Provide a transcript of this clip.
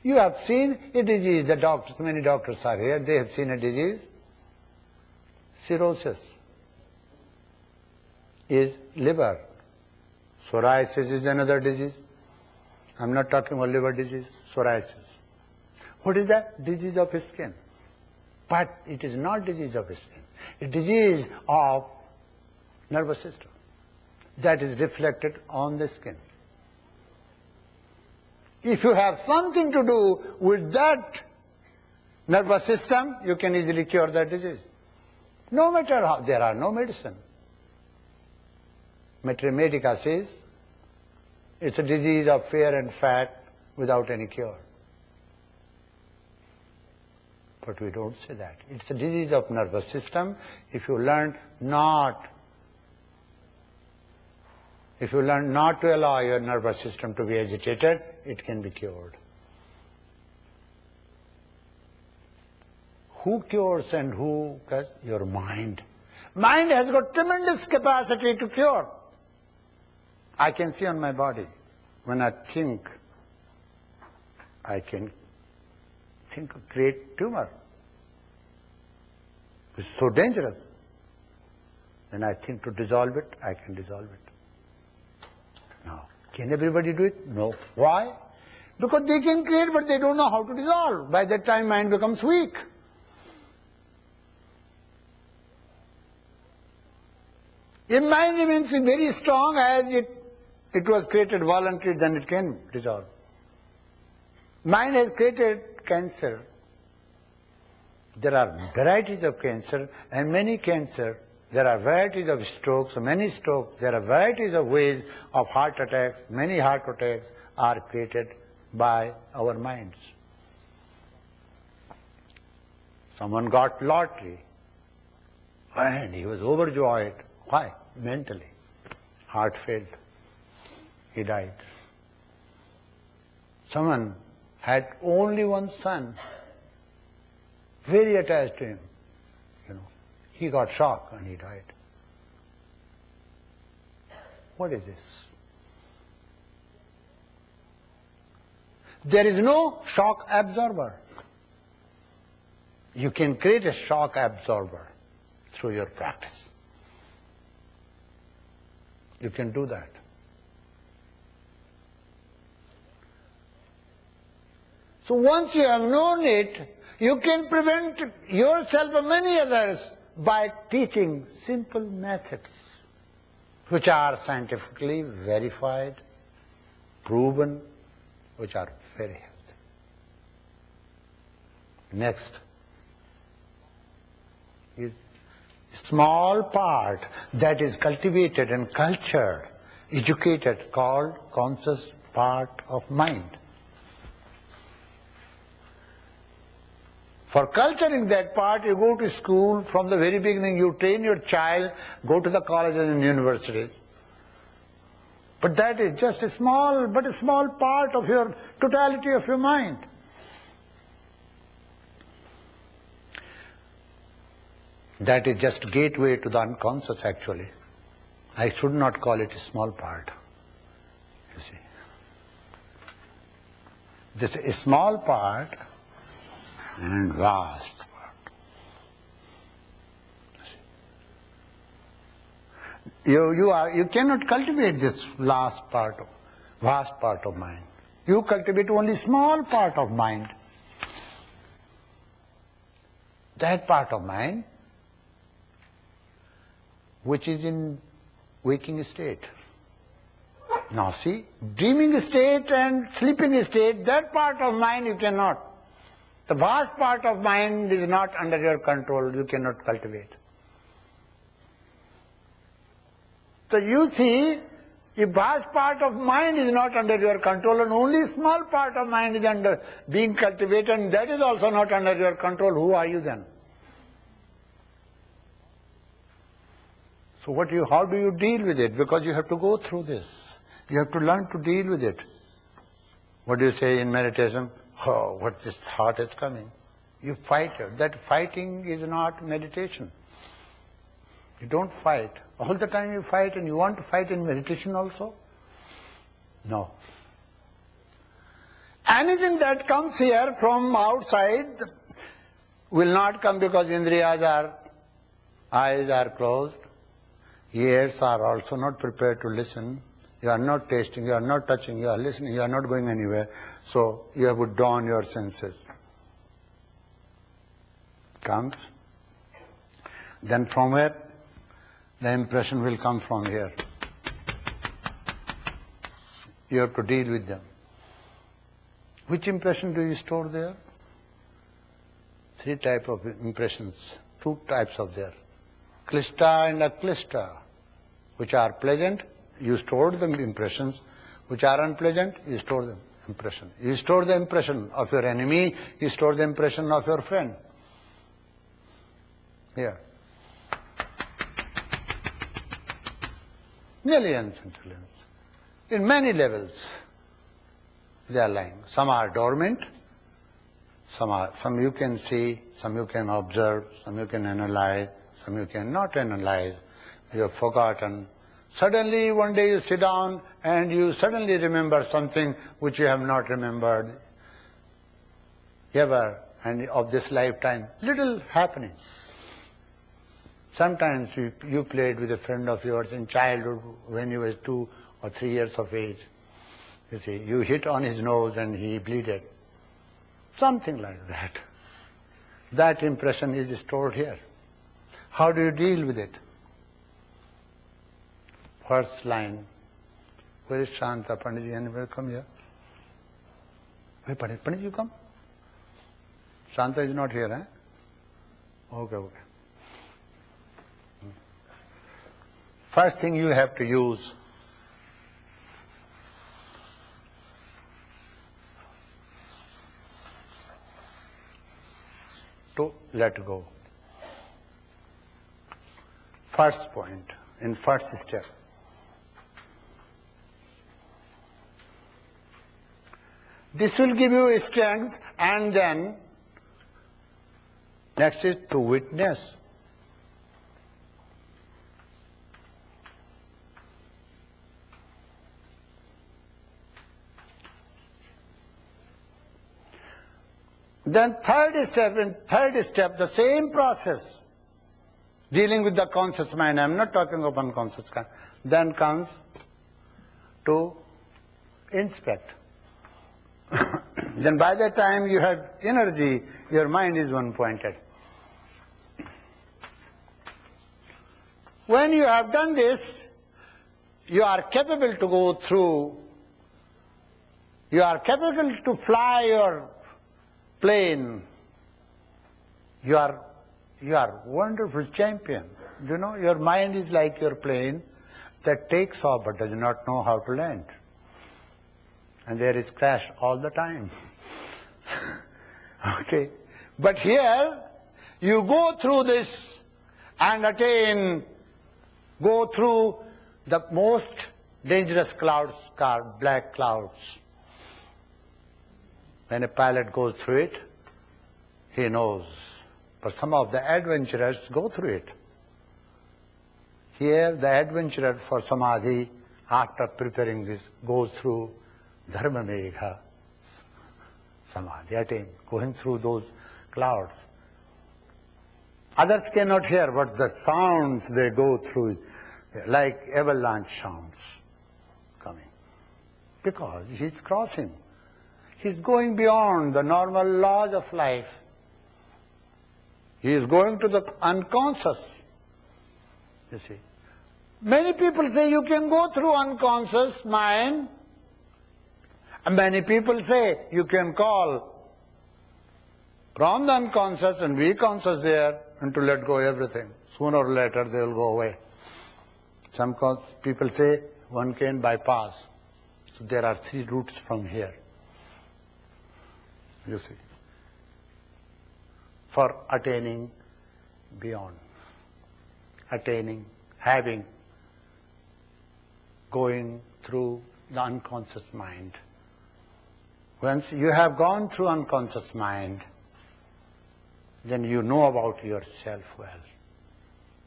You have seen a disease, the doctors, many doctors are here, they have seen a disease. Cirrhosis is liver. Psoriasis is another disease. I'm not talking about liver disease, psoriasis. What is that? Disease of skin. But it is not disease of skin. A disease of nervous system that is reflected on the skin. If you have something to do with that nervous system, you can easily cure that disease. No matter how, there are no medicine. Mathematica says it's a disease of fear and fat without any cure. But we don't say that. It's a disease of nervous system. If you learn not to allow your nervous system to be agitated, it can be cured. Who cures and who does? Your mind. Mind has got tremendous capacity to cure. I can see on my body, when I think, I can think of great tumor. It's so dangerous. When I think to dissolve it, I can dissolve it. Now, can everybody do it? No. Why? Because they can create, but they don't know how to dissolve. By that time, mind becomes weak. If mind remains very strong as it was created voluntarily, then it can dissolve. Mind has created cancer. There are varieties of cancer, and many cancer. There are varieties of strokes, many strokes. There are varieties of ways of heart attacks. Many heart attacks are created by our minds. Someone got lottery, and he was overjoyed. Why? Mentally. Heart failed. He died. Someone had only one son, very attached to him. He got shocked and he died. What is this? There is no shock absorber. You can create a shock absorber through your practice. You can do that. So once you have known it, you can prevent yourself and many others by teaching simple methods which are scientifically verified, proven, which are very healthy. Next is a small part that is cultivated and cultured, educated, called conscious part of mind. For culturing that part, you go to school from the very beginning, you train your child, go to the colleges and universities. But that is just a small part of your totality of your mind. That is just gateway to the unconscious actually. I should not call it a small part, you see. This is a small part and vast part. You cannot cultivate this vast part of mind. You cultivate only small part of mind. That part of mind which is in waking state. Now see, dreaming state and sleeping state, that part of mind you cannot. The vast part of mind is not under your control, you cannot cultivate. So you see, if vast part of mind is not under your control and only small part of mind is under being cultivated and that is also not under your control, who are you then? So how do you deal with it? Because you have to go through this. You have to learn to deal with it. What do you say in meditation? Oh, what this thought is coming. You fight it. That fighting is not meditation. You don't fight. All the time you fight, and you want to fight in meditation also? No. anything that comes here from outside will not come because eyes are closed, ears are also not prepared to listen, you are not tasting, you are not touching, you are listening, you are not going anywhere, so you have to dawn your senses. Comes. Then from where? The impression will come from here. You have to deal with them. Which impression do you store there? 3 types of impressions, 2 types of there. Klishta and aklishta, which are pleasant, you store the impressions, which are unpleasant, you store the impression. You store the impression of your enemy, you store the impression of your friend. Here. Millions and trillions. In many levels they are lying. Some are dormant, some you can see, some you can observe, some you can analyze, some you cannot analyze. You have forgotten. Suddenly one day you sit down and you suddenly remember something which you have not remembered ever, and of this lifetime. Little happening. Sometimes you played with a friend of yours in childhood when you were 2 or 3 years of age. You see, you hit on his nose and he bleeded. Something like that. That impression is stored here. How do you deal with it? First line. Where is Shanta? Panditji, anybody come here? Where Panditji, you come? Shanta is not here, eh? Okay. First thing you have to use to let go. First point, in first step. This will give you strength, and then next is to witness. Then third step, the same process, dealing with the conscious mind. I am not talking of unconscious mind. Then comes to inspect. Then by the time you have energy, your mind is one-pointed. When you have done this, you are capable to go through, you are capable to fly your plane. You are wonderful champion. You know, your mind is like your plane that takes off but does not know how to land. And there is crash all the time. Okay. But here, you go through this and go through the most dangerous clouds, black clouds. When a pilot goes through it, he knows. But some of the adventurers go through it. Here, the adventurer for Samadhi, after preparing this, goes through Dharma Megha, Samadhi attain, going through those clouds. Others cannot hear, but the sounds they go through, like avalanche sounds coming. Because he's crossing. He's going beyond the normal laws of life. He is going to the unconscious. You see. Many people say you can go through unconscious mind. And many people say you can call from the unconscious and be conscious there and to let go everything. Sooner or later they will go away. Some people say one can bypass. So there are 3 routes from here. You see. For attaining beyond. Attaining, having, going through the unconscious mind. Once you have gone through unconscious mind, then you know about yourself well.